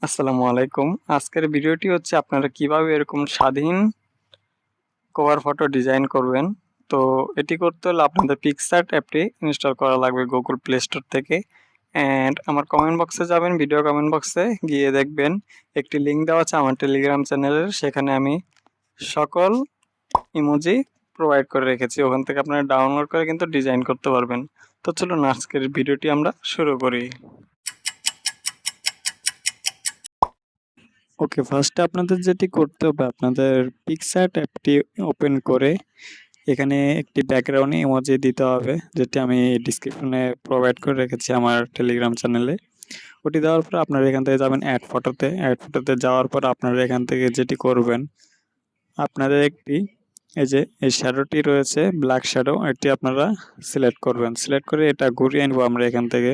আসসালামু আলাইকুম। আজকের ভিডিওটি হচ্ছে আপনারা কিভাবে এরকম স্বাধীন কভার ফটো ডিজাইন করবেন। তো এটি করতে হলে আপনাদের পিক্সআর্ট অ্যাপটি ইনস্টল করা লাগবে Google Play Store থেকে। আমার কমেন্ট বক্সে যাবেন, ভিডিও কমেন্ট বক্সে গিয়ে দেখবেন একটি লিঙ্ক দেওয়া আছে আমার টেলিগ্রাম চ্যানেলের। সেখানে আমি সকল ইমোজি প্রোভাইড করে রেখেছি। ওখান থেকে আপনারা ডাউনলোড করে কিন্তু ডিজাইন করতে পারবেন। তো চলুন আজকের ভিডিওটি আমরা শুরু করি। ওকে, ফার্স্টে আপনাদের যেটি করতে হবে, আপনাদের পিক্সআর্ট অ্যাপটি ওপেন করে এখানে একটি ব্যাকগ্রাউন্ড ইমোজি দিতে হবে, যেটি আমি ডিসক্রিপশনে প্রোভাইড করে রেখেছি আমার টেলিগ্রাম চ্যানেলে। ওটি দেওয়ার পর আপনারা এখান থেকে যাবেন অ্যাড ফটোতে যাওয়ার পর আপনারা এখান থেকে যেটি করবেন, আপনাদের একটি এই শ্যাডোটি রয়েছে, ব্ল্যাক শ্যাডো, এটি আপনারা সিলেক্ট করবেন। সিলেক্ট করে এটা ঘুরিয়ে নেব আমরা এখান থেকে।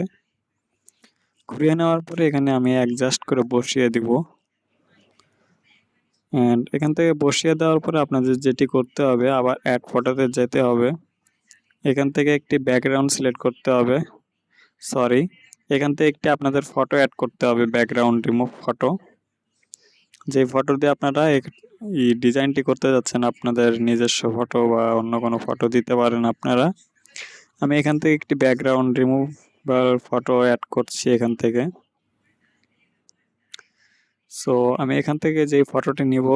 ঘুরিয়ে নেওয়ার পরে এখানে আমি অ্যাডজাস্ট করে বসিয়ে দিব। এখান থেকে বসিয়ে দেওয়ার পরে আপনাদের যেটি করতে হবে, আবার অ্যাড ফটোতে যেতে হবে। এখান থেকে একটি ব্যাকগ্রাউন্ড সিলেক্ট করতে হবে, এখান থেকে একটি আপনাদের ফটো অ্যাড করতে হবে, ব্যাকগ্রাউন্ড রিমুভ ফটো। যে ফটো দিয়ে আপনারা এই ডিজাইনটি করতে যাচ্ছেন, আপনাদের নিজস্ব ফটো বা অন্য কোনো ফটো দিতে পারেন আপনারা। আমি এখান থেকে একটি ব্যাকগ্রাউন্ড রিমুভ বা ফটো অ্যাড করছি এখান থেকে। সো আমি এখান থেকে যে ফটোটি নিব,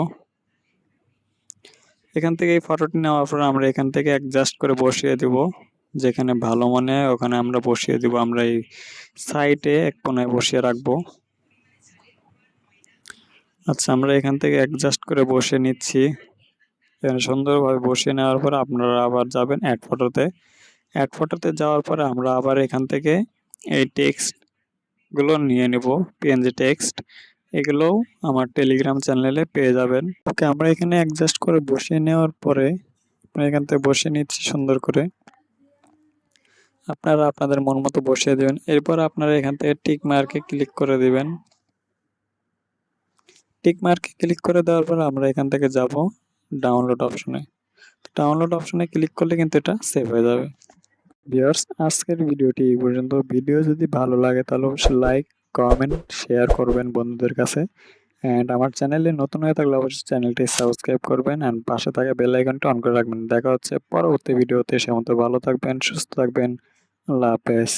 এখান থেকে এই ফটোটি নেওয়ার পর আমরা এখান থেকে অ্যাডজাস্ট করে বসিয়ে দিব, যেখানে ভালো মনে হয় ওখানে আমরা বসিয়ে দিব। আমরা এই সাইডে এক কোণায় বসিয়ে রাখবো। আচ্ছা, আমরা এখান থেকে অ্যাডজাস্ট করে বসিয়ে নিচ্ছি। এখানে সুন্দরভাবে বসিয়ে নেওয়ার পর আপনারা আবার যাবেন অ্যাড ফটোতে যাওয়ার পরে আমরা আবার এখান থেকে এই টেক্সটগুলো নিয়ে নেব, পিএনজি টেক্সট। এগুলোও আমার টেলিগ্রাম চ্যানেলে পেয়ে যাবেন। ওকে, আমরা এখানে অ্যাডজাস্ট করে বসিয়ে নেওয়ার পরে আমরা এখান থেকে বসিয়ে নিচ্ছি সুন্দর করে। আপনারা আপনাদের মন মতো বসিয়ে দেবেন। এরপর আপনারা এখান থেকে টিক মার্কে ক্লিক করে দিবেন। টিক মার্কে ক্লিক করে দেওয়ার পর আমরা এখান থেকে যাব ডাউনলোড অপশনে। ডাউনলোড অপশনে ক্লিক করলে কিন্তু এটা সেভ হয়ে যাবে। ভিউয়ার্স, আজকের ভিডিওটি এই পর্যন্ত। ভিডিও যদি ভালো লাগে তাহলে অবশ্যই লাইক, কমেন্ট, শেয়ার করবেন বন্ধুদের কাছে। আমার চ্যানেলে নতুন হয়ে থাকলে অবশ্যই চ্যানেলটি সাবস্ক্রাইব করবেন অ্যান্ড পাশে থাকা বেল আইকনটি অন করে রাখবেন। দেখা হচ্ছে পরবর্তী ভিডিওতে। সে মতো ভালো থাকবেন, সুস্থ থাকবেন। আল্লাহ হাফেজ।